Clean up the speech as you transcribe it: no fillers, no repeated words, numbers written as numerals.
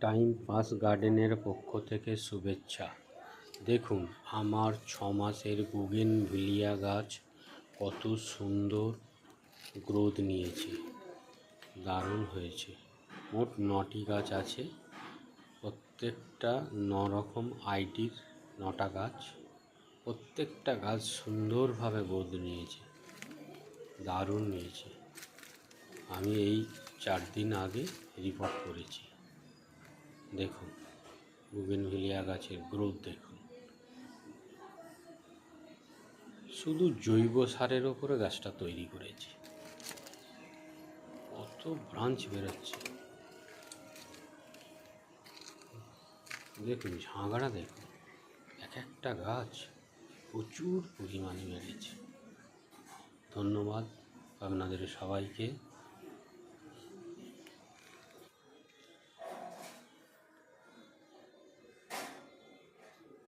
Time pass গার্ডেনের পক্ষ থেকে শুভেচ্ছা। দেখুন আমার 6 মাসের বুগেনভিলিয়া গাছ কত সুন্দর গ্রোথ নিয়েছে, দারুণ হয়েছে। মোট 9টি গাছ আছে, প্রত্যেকটা 9 রকম আইডির 9টা গাছ। প্রত্যেকটা গাছ সুন্দরভাবে গ্রোথ নিয়েছে, দারুণ নিয়েছে। আমি এই 4 দিন আগে রিপোর্ট করেছি। দেখুন বুগেনভিলিয়া গাছের গ্রোথ দেখুন। শুধু জৈব সারের ওপরে গাছটা তৈরি করেছি, কত ব্রাঞ্চ বেরোচ্ছে দেখুন। ঝাঁকড়া দেখুন, এক একটা গাছ প্রচুর পরিমাণে বেড়েছে। ধন্যবাদ আপনাদের সবাইকে।